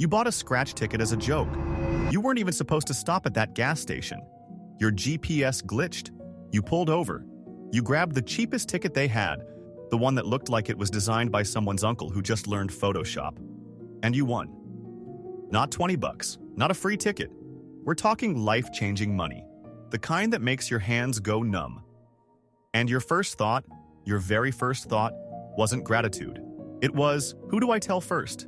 You bought a scratch ticket as a joke. You weren't even supposed to stop at that gas station. Your GPS glitched. You pulled over. You grabbed the cheapest ticket they had, the one that looked like it was designed by someone's uncle who just learned Photoshop. And you won. Not 20 bucks, not a free ticket. We're talking life-changing money, the kind that makes your hands go numb. And your first thought, your very first thought, wasn't gratitude. It was, who do I tell first?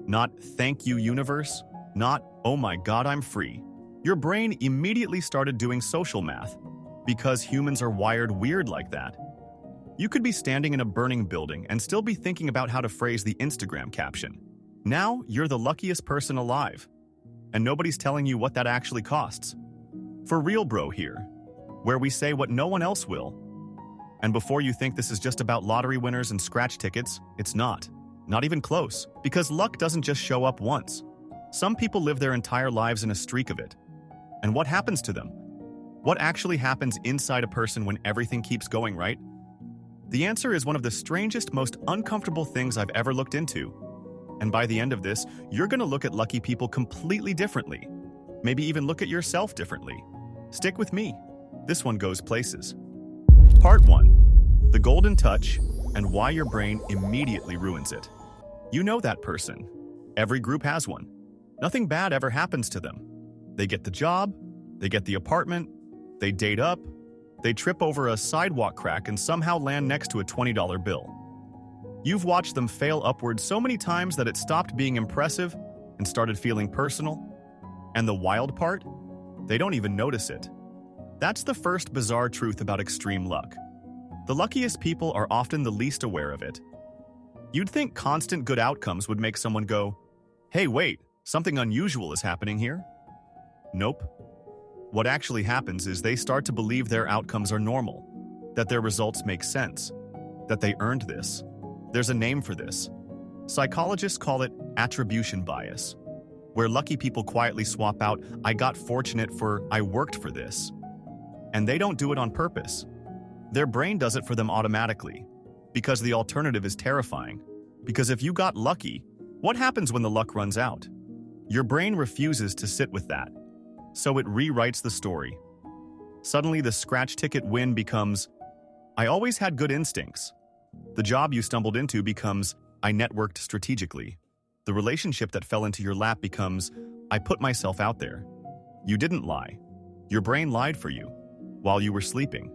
Not, thank you, universe. Not, oh my God, I'm free. Your brain immediately started doing social math, because humans are wired weird like that. You could be standing in a burning building and still be thinking about how to phrase the Instagram caption. Now, you're the luckiest person alive. And nobody's telling you what that actually costs. For real, bro, here, where we say what no one else will. And before you think this is just about lottery winners and scratch tickets, it's not. Not even close, because luck doesn't just show up once. Some people live their entire lives in a streak of it. And what happens to them? What actually happens inside a person when everything keeps going right? The answer is one of the strangest, most uncomfortable things I've ever looked into. And by the end of this, you're going to look at lucky people completely differently. Maybe even look at yourself differently. Stick with me. This one goes places. Part 1. The golden touch and why your brain immediately ruins it. You know that person. Every group has one. Nothing bad ever happens to them. They get the job, they get the apartment, they date up, they trip over a sidewalk crack and somehow land next to a $20 bill. You've watched them fail upward so many times that it stopped being impressive and started feeling personal. And the wild part? They don't even notice it. That's the first bizarre truth about extreme luck. The luckiest people are often the least aware of it. You'd think constant good outcomes would make someone go, hey, wait, something unusual is happening here? Nope. What actually happens is they start to believe their outcomes are normal, that their results make sense, that they earned this. There's a name for this. Psychologists call it attribution bias, where lucky people quietly swap out, I got fortunate for, I worked for this. And they don't do it on purpose. Their brain does it for them automatically, because the alternative is terrifying. Because if you got lucky, what happens when the luck runs out? Your brain refuses to sit with that, so it rewrites the story. Suddenly, the scratch ticket win becomes, I always had good instincts. The job you stumbled into becomes, I networked strategically. The relationship that fell into your lap becomes, I put myself out there. You didn't lie. Your brain lied for you while you were sleeping.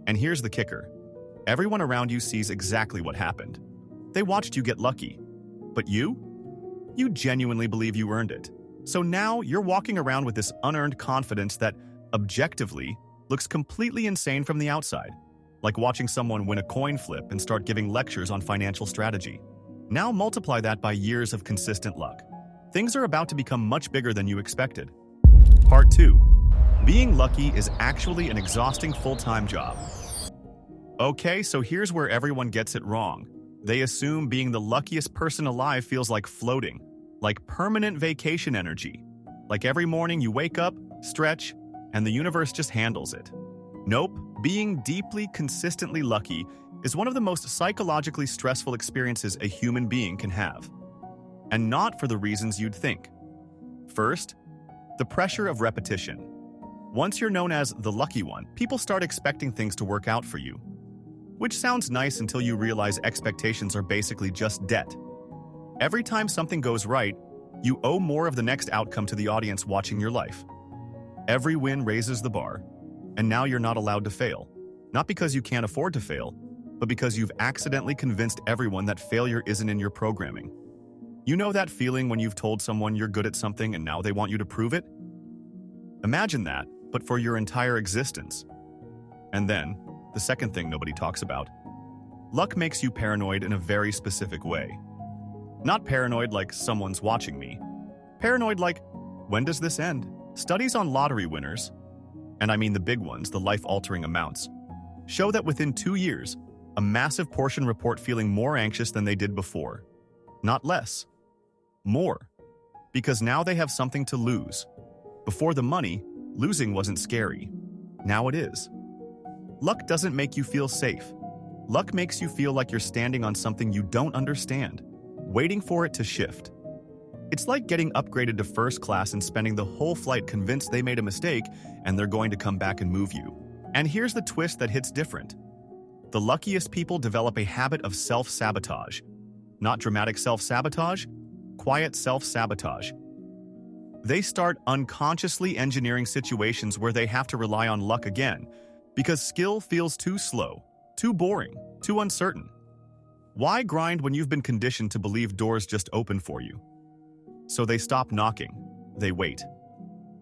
And here's the kicker. Everyone around you sees exactly what happened. They watched you get lucky. But you? You genuinely believe you earned it. So now you're walking around with this unearned confidence that, objectively, looks completely insane from the outside. Like watching someone win a coin flip and start giving lectures on financial strategy. Now multiply that by years of consistent luck. Things are about to become much bigger than you expected. Part 2. Being lucky is actually an exhausting full-time job. Okay, so here's where everyone gets it wrong. They assume being the luckiest person alive feels like floating, like permanent vacation energy. Like every morning you wake up, stretch, and the universe just handles it. Nope, being deeply, consistently lucky is one of the most psychologically stressful experiences a human being can have. And not for the reasons you'd think. First, the pressure of repetition. Once you're known as the lucky one, people start expecting things to work out for you. Which sounds nice until you realize expectations are basically just debt. Every time something goes right, you owe more of the next outcome to the audience watching your life. Every win raises the bar, and now you're not allowed to fail. Not because you can't afford to fail, but because you've accidentally convinced everyone that failure isn't in your programming. You know that feeling when you've told someone you're good at something and now they want you to prove it? Imagine that, but for your entire existence. And then, the second thing nobody talks about. Luck makes you paranoid in a very specific way. Not paranoid like someone's watching me. Paranoid like, when does this end? Studies on lottery winners, and I mean the big ones, the life-altering amounts, show that within 2 years, a massive portion report feeling more anxious than they did before. Not less. More. Because now they have something to lose. Before the money, losing wasn't scary. Now it is. Luck doesn't make you feel safe. Luck makes you feel like you're standing on something you don't understand, waiting for it to shift. It's like getting upgraded to first class and spending the whole flight convinced they made a mistake and they're going to come back and move you. And here's the twist that hits different. The luckiest people develop a habit of self-sabotage. Not dramatic self-sabotage, quiet self-sabotage. They start unconsciously engineering situations where they have to rely on luck again because skill feels too slow, too boring, too uncertain. Why grind when you've been conditioned to believe doors just open for you? So they stop knocking, they wait.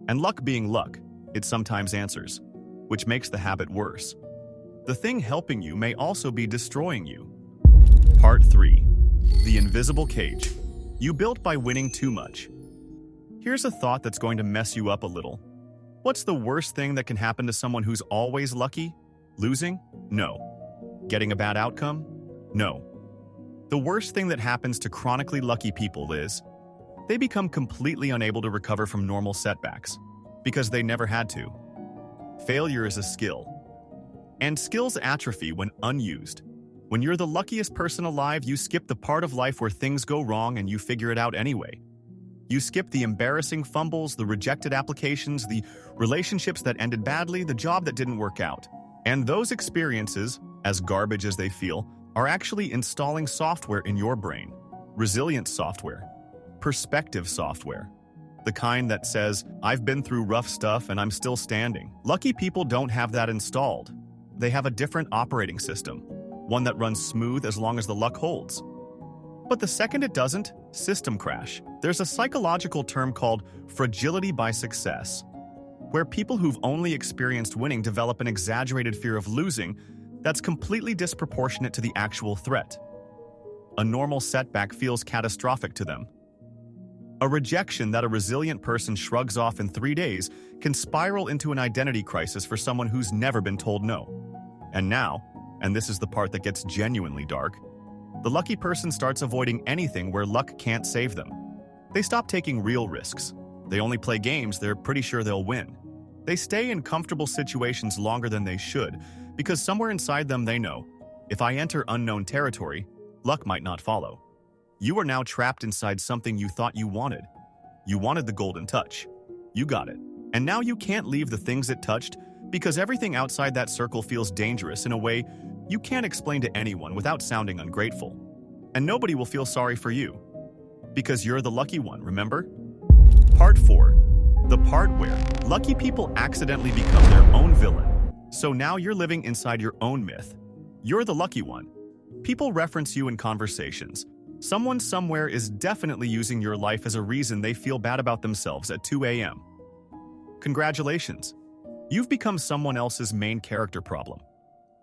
And luck being luck, it sometimes answers, which makes the habit worse. The thing helping you may also be destroying you. Part 3. The invisible cage. You built by winning too much. Here's a thought that's going to mess you up a little. What's the worst thing that can happen to someone who's always lucky? Losing? No. Getting a bad outcome? No. The worst thing that happens to chronically lucky people is they become completely unable to recover from normal setbacks because they never had to. Failure is a skill. And skills atrophy when unused. When you're the luckiest person alive, you skip the part of life where things go wrong and you figure it out anyway. You skip the embarrassing fumbles, the rejected applications, the relationships that ended badly, the job that didn't work out. And those experiences, as garbage as they feel, are actually installing software in your brain. Resilience software. Perspective software. The kind that says, I've been through rough stuff and I'm still standing. Lucky people don't have that installed. They have a different operating system, one that runs smooth as long as the luck holds. But the second it doesn't, system crash. There's a psychological term called fragility by success, where people who've only experienced winning develop an exaggerated fear of losing that's completely disproportionate to the actual threat. A normal setback feels catastrophic to them. A rejection that a resilient person shrugs off in 3 days can spiral into an identity crisis for someone who's never been told no. And now, and this is the part that gets genuinely dark, the lucky person starts avoiding anything where luck can't save them. They stop taking real risks. They only play games they're pretty sure they'll win. They stay in comfortable situations longer than they should, because somewhere inside them they know, if I enter unknown territory, luck might not follow. You are now trapped inside something you thought you wanted. You wanted the golden touch. You got it. And now you can't leave the things it touched because everything outside that circle feels dangerous in a way you can't explain to anyone without sounding ungrateful. And nobody will feel sorry for you. Because you're the lucky one, remember? Part 4. The part where lucky people accidentally become their own villain. So now you're living inside your own myth. You're the lucky one. People reference you in conversations. Someone somewhere is definitely using your life as a reason they feel bad about themselves at 2 a.m. Congratulations. You've become someone else's main character problem.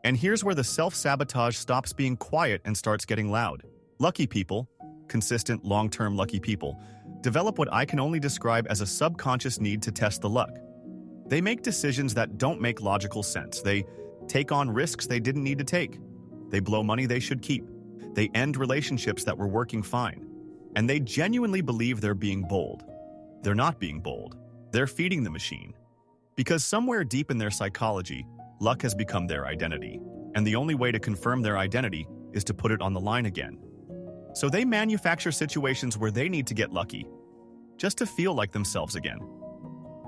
And here's where the self-sabotage stops being quiet and starts getting loud. Lucky people, consistent, long-term lucky people, develop what I can only describe as a subconscious need to test the luck. They make decisions that don't make logical sense. They take on risks they didn't need to take. They blow money they should keep. They end relationships that were working fine. And they genuinely believe they're being bold. They're not being bold. They're feeding the machine. Because somewhere deep in their psychology, luck has become their identity. And the only way to confirm their identity is to put it on the line again. So they manufacture situations where they need to get lucky, just to feel like themselves again.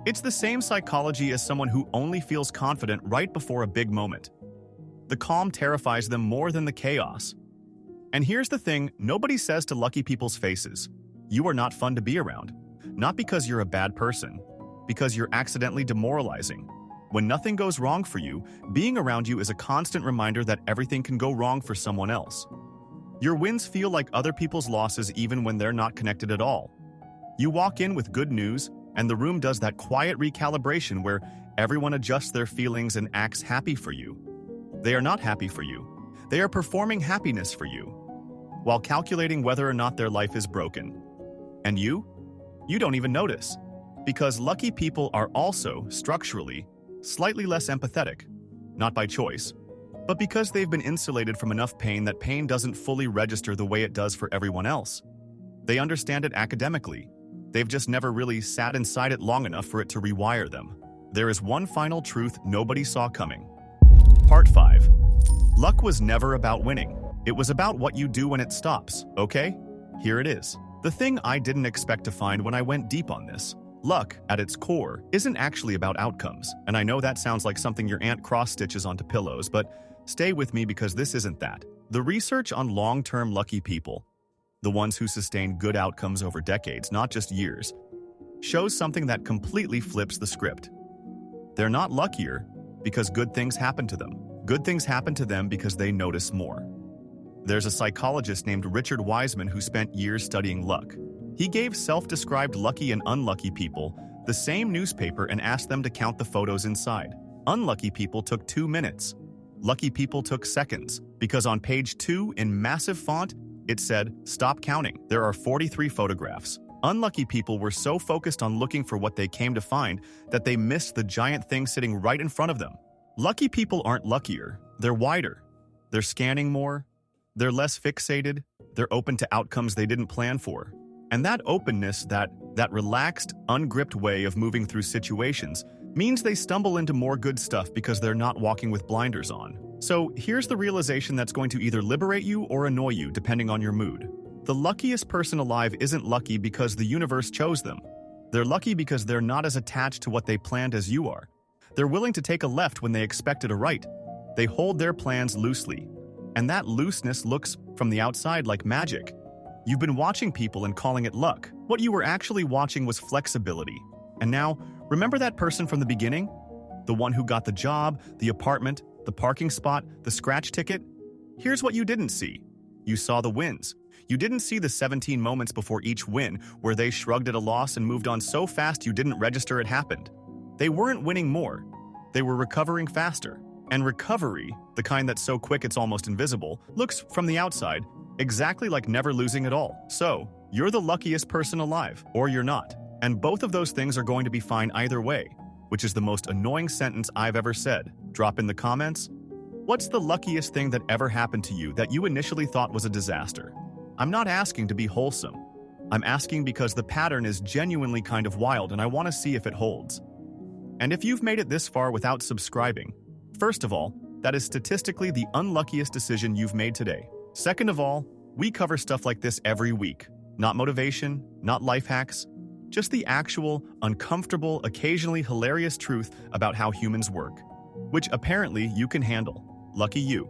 It's the same psychology as someone who only feels confident right before a big moment. The calm terrifies them more than the chaos. And here's the thing nobody says to lucky people's faces, you are not fun to be around. Not because you're a bad person, because you're accidentally demoralizing. When nothing goes wrong for you, being around you is a constant reminder that everything can go wrong for someone else. Your wins feel like other people's losses even when they're not connected at all. You walk in with good news, and the room does that quiet recalibration where everyone adjusts their feelings and acts happy for you. They are not happy for you. They are performing happiness for you, while calculating whether or not their life is broken. And you don't even notice. Because lucky people are also, structurally, slightly less empathetic, not by choice, but because they've been insulated from enough pain that pain doesn't fully register the way it does for everyone else. They understand it academically. They've just never really sat inside it long enough for it to rewire them. There is one final truth nobody saw coming. Part 5. Luck was never about winning. It was about what you do when it stops, okay? Here it is. The thing I didn't expect to find when I went deep on this: luck, at its core, isn't actually about outcomes. And I know that sounds like something your aunt cross-stitches onto pillows, but stay with me because this isn't that. The research on long-term lucky people, the ones who sustain good outcomes over decades, not just years, shows something that completely flips the script. They're not luckier because good things happen to them. Good things happen to them because they notice more. There's a psychologist named Richard Wiseman who spent years studying luck. He gave self-described lucky and unlucky people the same newspaper and asked them to count the photos inside. Unlucky people took 2 minutes. Lucky people took seconds, because on page 2 in massive font, it said, "Stop counting. There are 43 photographs." Unlucky people were so focused on looking for what they came to find that they missed the giant thing sitting right in front of them. Lucky people aren't luckier. They're wider. They're scanning more. They're less fixated. They're open to outcomes they didn't plan for. And that openness, that relaxed, ungripped way of moving through situations, means they stumble into more good stuff because they're not walking with blinders on. So here's the realization that's going to either liberate you or annoy you, depending on your mood. The luckiest person alive isn't lucky because the universe chose them. They're lucky because they're not as attached to what they planned as you are. They're willing to take a left when they expected a right. They hold their plans loosely. And that looseness looks, from the outside, like magic. You've been watching people and calling it luck. What you were actually watching was flexibility. And now, remember that person from the beginning? The one who got the job, the apartment, the parking spot, the scratch ticket? Here's what you didn't see. You saw the wins. You didn't see the 17 moments before each win where they shrugged at a loss and moved on so fast you didn't register it happened. They weren't winning more. They were recovering faster. And recovery, the kind that's so quick it's almost invisible, looks, from the outside, exactly like never losing at all. So, you're the luckiest person alive, or you're not. And both of those things are going to be fine either way, which is the most annoying sentence I've ever said. Drop in the comments. What's the luckiest thing that ever happened to you that you initially thought was a disaster? I'm not asking to be wholesome. I'm asking because the pattern is genuinely kind of wild and I want to see if it holds. And if you've made it this far without subscribing, first of all, that is statistically the unluckiest decision you've made today. Second of all, we cover stuff like this every week. Not motivation, not life hacks, just the actual, uncomfortable, occasionally hilarious truth about how humans work, which apparently you can handle. Lucky you.